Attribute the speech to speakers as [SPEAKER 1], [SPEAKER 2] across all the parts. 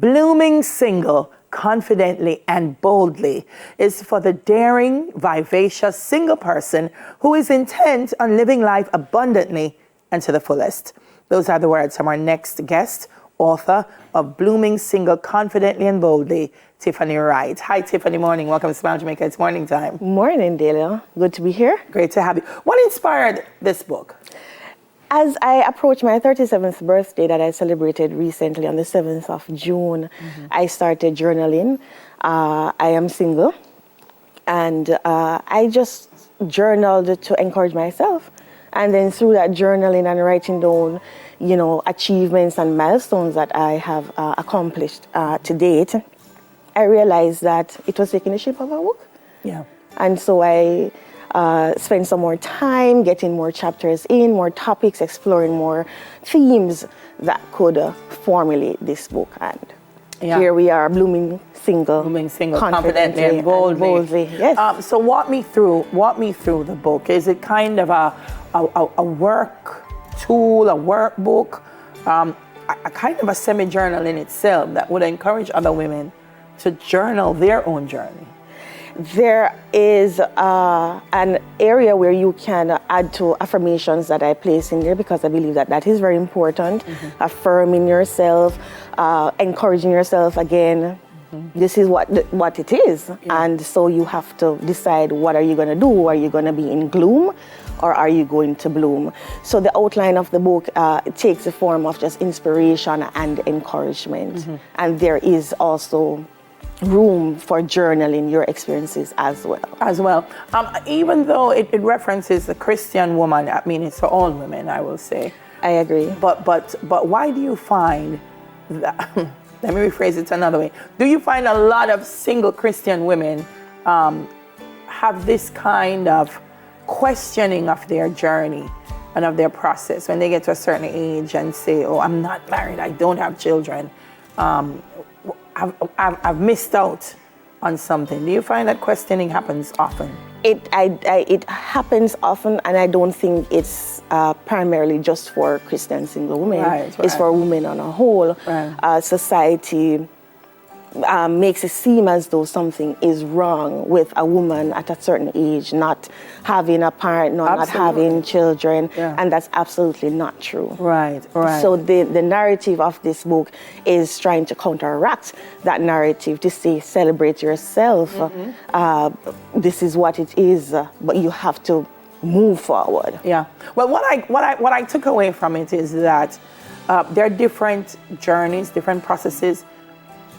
[SPEAKER 1] Blooming single, confidently and boldly is for the daring, vivacious single person who is intent on living life abundantly and to the fullest. Those are the words from our next guest, author of Blooming Single, Confidently and Boldly, Tiffany Wright. Hi, Tiffany. Morning. Welcome to Smile Jamaica. It's morning time.
[SPEAKER 2] Morning, Delia. Good to be here.
[SPEAKER 1] Great to have you. What inspired this book?
[SPEAKER 2] As I approach my 37th birthday that I celebrated recently on the 7th of June, I started journaling. I am single, and I just journaled to encourage myself. And then through that journaling and writing down, achievements and milestones that I have accomplished to date, I realized that it was taking the shape of a book.
[SPEAKER 1] Yeah.
[SPEAKER 2] And so I spend some more time getting more chapters in, more topics, exploring more themes that could formulate this book. And here we are, blooming single,
[SPEAKER 1] confidently and boldly.
[SPEAKER 2] Yes.
[SPEAKER 1] So walk me through the book. Is it kind of a work tool, a workbook, a kind of a semi-journal in itself that would encourage other women to journal their own journey?
[SPEAKER 2] There is an area where you can add to affirmations that I place in there because I believe that is very important. Affirming yourself, encouraging yourself again. This is what it is. Yeah. And so you have to decide, what are you going to do? Are you going to be in gloom or are you going to bloom? So the outline of the book takes the form of just inspiration and encouragement. And there is also room for journaling your experiences as well. Even though it references a Christian woman, I mean, it's for all women, I will say. I agree.
[SPEAKER 1] But why do you find that, let me rephrase it another way. Do you find a lot of single Christian women have this kind of questioning of their journey and of their process when they get to a certain age and say, oh, I'm not married, I don't have children, I've missed out on something? Do you find that questioning happens often?
[SPEAKER 2] It happens often, and I don't think it's primarily just for Christian single women.
[SPEAKER 1] Right.
[SPEAKER 2] It's for women on a whole. Right. Society makes it seem as though something is wrong with a woman at a certain age, not having a partner, not having children, and that's absolutely not true.
[SPEAKER 1] Right.
[SPEAKER 2] So the narrative of this book is trying to counteract that narrative, to say, celebrate yourself. This is what it is, but you have to move forward.
[SPEAKER 1] Yeah. Well, what I took away from it is that there are different journeys, different processes.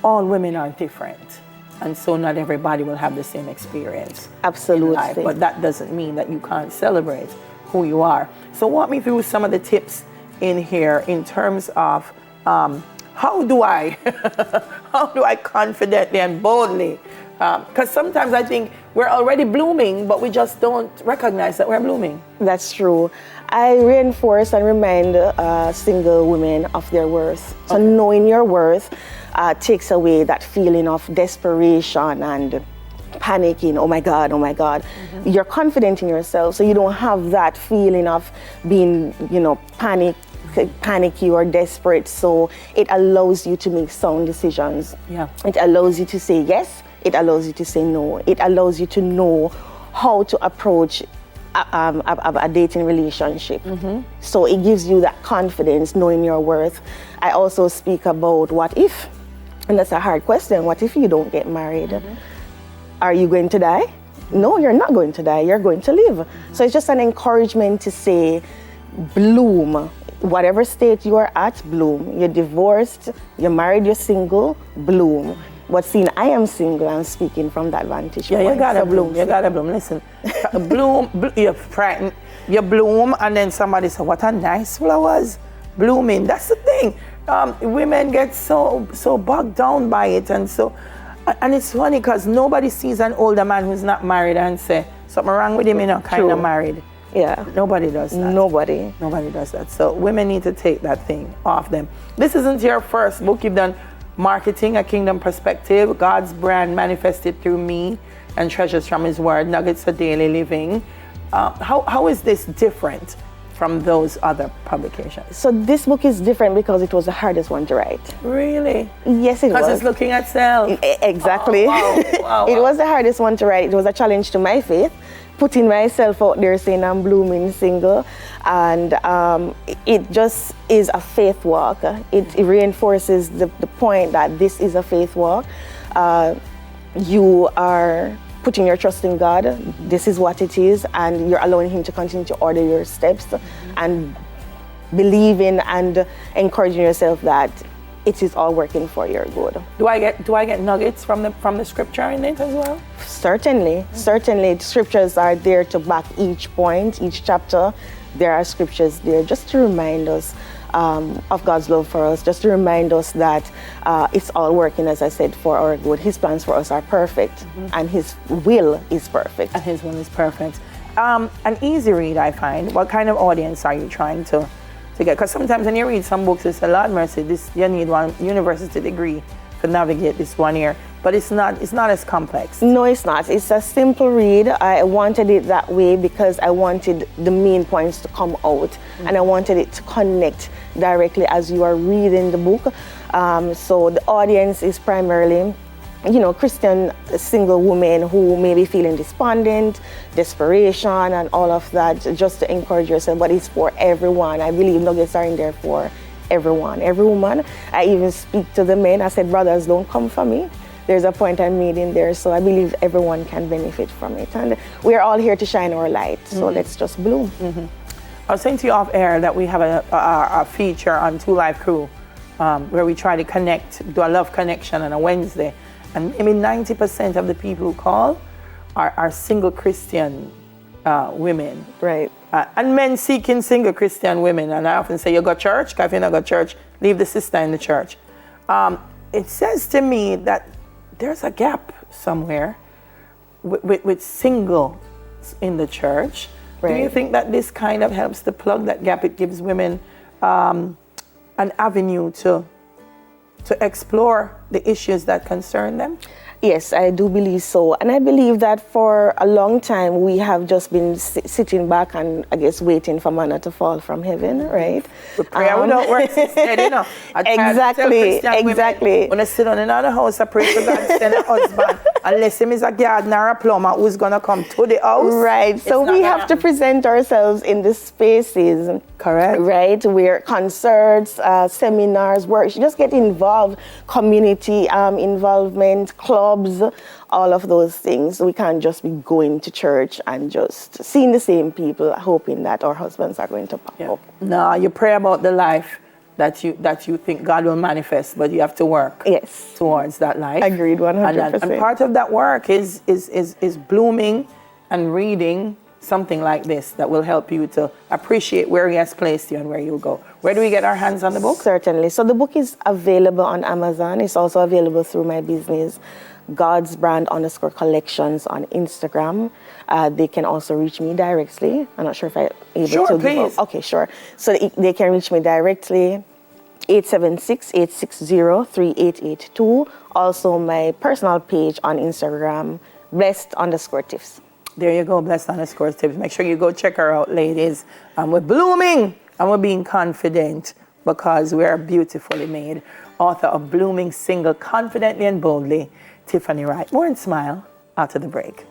[SPEAKER 1] All women are different, and so not everybody will have the same experience.
[SPEAKER 2] Absolutely.
[SPEAKER 1] In life, but that doesn't mean that you can't celebrate who you are. So walk me through some of the tips in here in terms of how do I confidently and boldly, because sometimes I think we're already blooming, but we just don't recognize that we're blooming.
[SPEAKER 2] That's true. I reinforce and remind single women of their worth. So knowing your worth takes away that feeling of desperation and panicking. Oh my God. You're confident in yourself, so you don't have that feeling of being, panicky or desperate. So it allows you to make sound decisions.
[SPEAKER 1] Yeah.
[SPEAKER 2] It allows you to say yes. It allows you to say no. It allows you to know how to approach a dating relationship. So it gives you that confidence, knowing your worth. I also speak about what if, and that's a hard question. What if you don't get married? Are you going to die? No, you're not going to die. You're going to live. So it's just an encouragement to say, bloom. Whatever state you are at, bloom. You're divorced, you're married, you're single, bloom. But seeing I am single, I'm speaking from that vantage point.
[SPEAKER 1] Yeah, you gotta bloom. You gotta bloom. Listen, you're frightened. You bloom, and then somebody says, "What a nice flowers, blooming." That's the thing. Women get so bogged down by it, and it's funny because nobody sees an older man who's not married and say something wrong with him, kind of married.
[SPEAKER 2] Yeah.
[SPEAKER 1] Nobody does that.
[SPEAKER 2] Nobody
[SPEAKER 1] does that. So women need to take that thing off them. This isn't your first book. You've done Marketing, A Kingdom Perspective, God's Brand Manifested Through Me, and Treasures from His Word, Nuggets for Daily Living. How is this different from those other publications?
[SPEAKER 2] So this book is different because it was the hardest one to write.
[SPEAKER 1] Really?
[SPEAKER 2] Yes, it was.
[SPEAKER 1] Because it's looking at self.
[SPEAKER 2] Exactly.
[SPEAKER 1] Oh, wow.
[SPEAKER 2] It was the hardest one to write. It was a challenge to my faith, putting myself out there saying I'm blooming single. And it just is a faith walk. It reinforces the point that this is a faith walk. You are putting your trust in God. This is what it is, and you're allowing Him to continue to order your steps and believing and encouraging yourself that it is all working for your good.
[SPEAKER 1] Do I get nuggets from the scripture in it as well?
[SPEAKER 2] Certainly. The scriptures are there to back each point, each chapter. There are scriptures there just to remind us of God's love for us, just to remind us that it's all working, as I said, for our good. His plans for us are perfect, and His will is perfect.
[SPEAKER 1] And His will is perfect. An easy read, I find. What kind of audience are you trying to get? Because sometimes when you read some books, it's a lot mercy. You need one university degree to navigate this one year. But it's not as complex.
[SPEAKER 2] No, it's not. It's a simple read. I wanted it that way because I wanted the main points to come out, and I wanted it to connect directly as you are reading the book. So the audience is primarily, Christian single women who may be feeling despondent, desperation, and all of that, just to encourage yourself. But it's for everyone. I believe nuggets are in there for everyone, every woman. I even speak to the men. I said, brothers, don't come for me. There's a point I made in there, so I believe everyone can benefit from it. And we're all here to shine our light, so let's just bloom.
[SPEAKER 1] I was saying to you off air that we have a feature on Two Life Crew where we try to do a love connection on a Wednesday. And maybe 90% of the people who call are single Christian women.
[SPEAKER 2] Right.
[SPEAKER 1] And men seeking single Christian women. And I often say, you got church? Because if you not got church, leave the sister in the church. It says to me that there's a gap somewhere with single in the church.
[SPEAKER 2] Right.
[SPEAKER 1] Do you think that this kind of helps to plug that gap? It gives women an avenue to explore the issues that concern them?
[SPEAKER 2] Yes, I do believe so. And I believe that for a long time, we have just been sitting back and, I guess, waiting for manna to fall from heaven, right?
[SPEAKER 1] But prayer without works is dead,
[SPEAKER 2] Exactly.
[SPEAKER 1] When I sit on another house, I pray for God to send a husband, unless him is a gardener or a plumber who's going to come to the house.
[SPEAKER 2] Right. So we have to present ourselves in the spaces.
[SPEAKER 1] Correct.
[SPEAKER 2] Right. Where concerts, seminars, works, just get involved, community involvement, clubs, all of those things. We can't just be going to church and just seeing the same people, hoping that our husbands are going to pop up.
[SPEAKER 1] No, you pray about the life that you think God will manifest, but you have to work towards that life.
[SPEAKER 2] Agreed, 100%.
[SPEAKER 1] And part of that work is blooming and reading something like this that will help you to appreciate where He has placed you and where you'll go. Where do we get our hands on the book?
[SPEAKER 2] Certainly. So the book is available on Amazon. It's also available through my business, God's Brand _collections on Instagram. They can also reach me directly. I'm not sure if I'm able to.
[SPEAKER 1] Please.
[SPEAKER 2] Okay, sure. So they can reach me directly. 876-860-3882. Also my personal page on Instagram, blessed_tips.
[SPEAKER 1] There you go, blessed_tips. Make sure you go check her out, ladies. We're blooming and we're being confident because we are beautifully made. Author of Blooming Single Confidently and Boldly, Tiffany Wright. More and Smile after the break.